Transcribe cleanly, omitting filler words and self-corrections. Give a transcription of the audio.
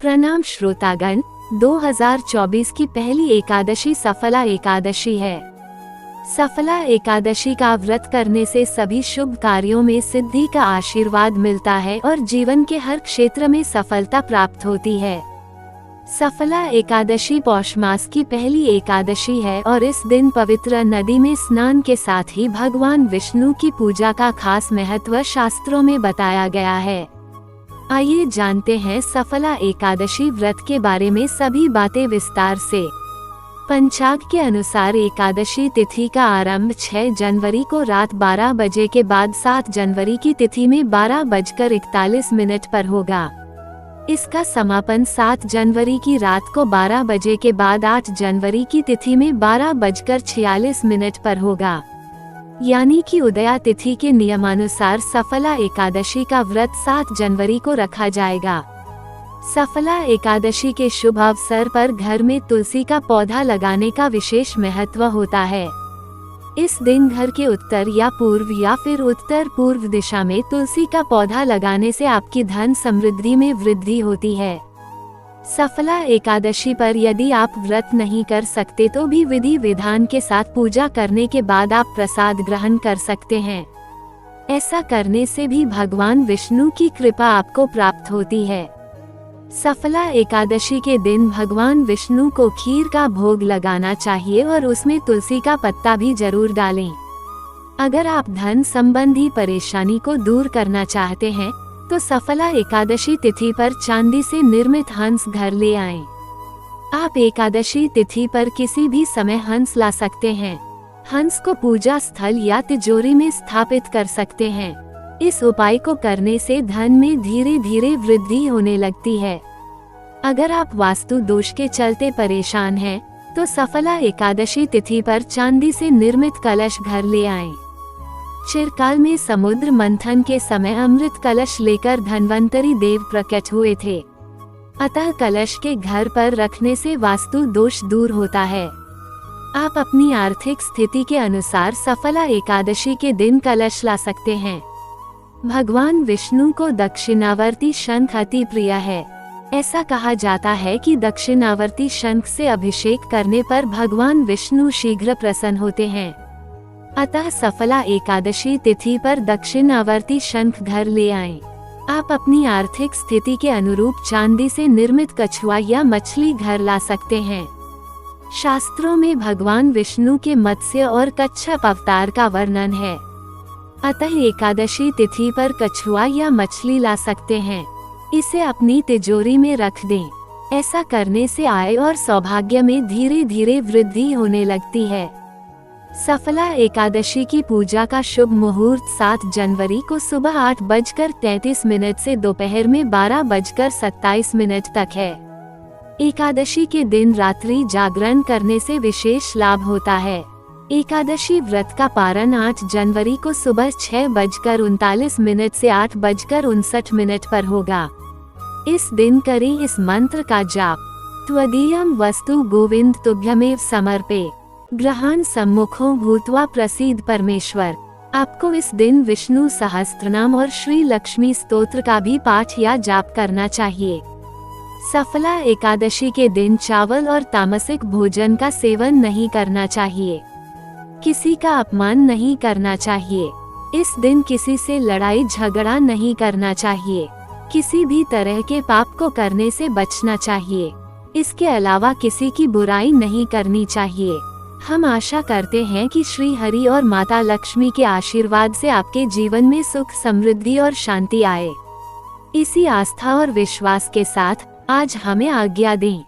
प्रणाम श्रोतागण, 2024 की पहली एकादशी सफला एकादशी है। सफला एकादशी का व्रत करने से सभी शुभ कार्यों में सिद्धि का आशीर्वाद मिलता है और जीवन के हर क्षेत्र में सफलता प्राप्त होती है। सफला एकादशी पौष मास की पहली एकादशी है और इस दिन पवित्र नदी में स्नान के साथ ही भगवान विष्णु की पूजा का खास महत्व शास्त्रों में बताया गया है। आइए जानते हैं सफला एकादशी व्रत के बारे में सभी बातें विस्तार से। पंचांग के अनुसार एकादशी तिथि का आरंभ 6 जनवरी को रात 12 बजे के बाद 7 जनवरी की तिथि में 12:41 पर होगा। इसका समापन 7 जनवरी की रात को 12 बजे के बाद 8 जनवरी की तिथि में 12:46 पर होगा। यानी कि उदया तिथि के नियमानुसार सफला एकादशी का व्रत 7 जनवरी को रखा जाएगा। सफला एकादशी के शुभ अवसर पर घर में तुलसी का पौधा लगाने का विशेष महत्व होता है। इस दिन घर के उत्तर या पूर्व या फिर उत्तर पूर्व दिशा में तुलसी का पौधा लगाने से आपकी धन समृद्धि में वृद्धि होती है। सफला एकादशी पर यदि आप व्रत नहीं कर सकते तो भी विधि विधान के साथ पूजा करने के बाद आप प्रसाद ग्रहण कर सकते हैं। ऐसा करने से भी भगवान विष्णु की कृपा आपको प्राप्त होती है। सफला एकादशी के दिन भगवान विष्णु को खीर का भोग लगाना चाहिए और उसमें तुलसी का पत्ता भी जरूर डालें। अगर आप धन संबंधी परेशानी को दूर करना चाहते हैं तो सफला एकादशी तिथि पर चांदी से निर्मित हंस घर ले आएं। आप एकादशी तिथि पर किसी भी समय हंस ला सकते हैं। हंस को पूजा स्थल या तिजोरी में स्थापित कर सकते हैं। इस उपाय को करने से धन में धीरे धीरे वृद्धि होने लगती है। अगर आप वास्तु दोष के चलते परेशान हैं, तो सफला एकादशी तिथि पर चांदी से निर्मित कलश घर ले आएं। चिरकाल में समुद्र मंथन के समय अमृत कलश लेकर धन्वंतरी देव प्रकट हुए थे। अतः कलश के घर पर रखने से वास्तु दोष दूर होता है। आप अपनी आर्थिक स्थिति के अनुसार सफला एकादशी के दिन कलश ला सकते हैं। भगवान विष्णु को दक्षिणावर्ती शंख अति प्रिय है। ऐसा कहा जाता है कि दक्षिणावर्ती शंख से अभिषेक करने पर भगवान विष्णु शीघ्र प्रसन्न होते हैं। अतः सफला एकादशी तिथि पर दक्षिणावर्ती शंख घर ले आएं। आप अपनी आर्थिक स्थिति के अनुरूप चांदी से निर्मित कछुआ या मछली घर ला सकते हैं। शास्त्रों में भगवान विष्णु के मत्स्य और कच्छप अवतार का वर्णन है। अतः एकादशी तिथि पर कछुआ या मछली ला सकते हैं। इसे अपनी तिजोरी में रख दें। ऐसा करने से आय और सौभाग्य में धीरे धीरे वृद्धि होने लगती है। सफला एकादशी की पूजा का शुभ मुहूर्त 7 जनवरी को सुबह 8:33 से दोपहर में 12:27 तक है। एकादशी के दिन रात्रि जागरण करने से विशेष लाभ होता है। एकादशी व्रत का पारण 8 जनवरी को सुबह 6:39 से 8:59 पर होगा। इस दिन करें इस मंत्र का जाप। त्वदीयं वस्तु गोविंद तुभ्यमेव समर्पे ग्रहण सम्मुखो भूत्वा प्रसीद परमेश्वर। आपको इस दिन विष्णु सहस्त्रनाम और श्री लक्ष्मी स्तोत्र का भी पाठ या जाप करना चाहिए। सफला एकादशी के दिन चावल और तामसिक भोजन का सेवन नहीं करना चाहिए। किसी का अपमान नहीं करना चाहिए। इस दिन किसी से लड़ाई झगड़ा नहीं करना चाहिए। किसी भी तरह के पाप को करने से बचना चाहिए। इसके अलावा किसी की बुराई नहीं करनी चाहिए। हम आशा करते हैं कि श्री हरि और माता लक्ष्मी के आशीर्वाद से आपके जीवन में सुख समृद्धि और शांति आए। इसी आस्था और विश्वास के साथ आज हमें आज्ञा दें।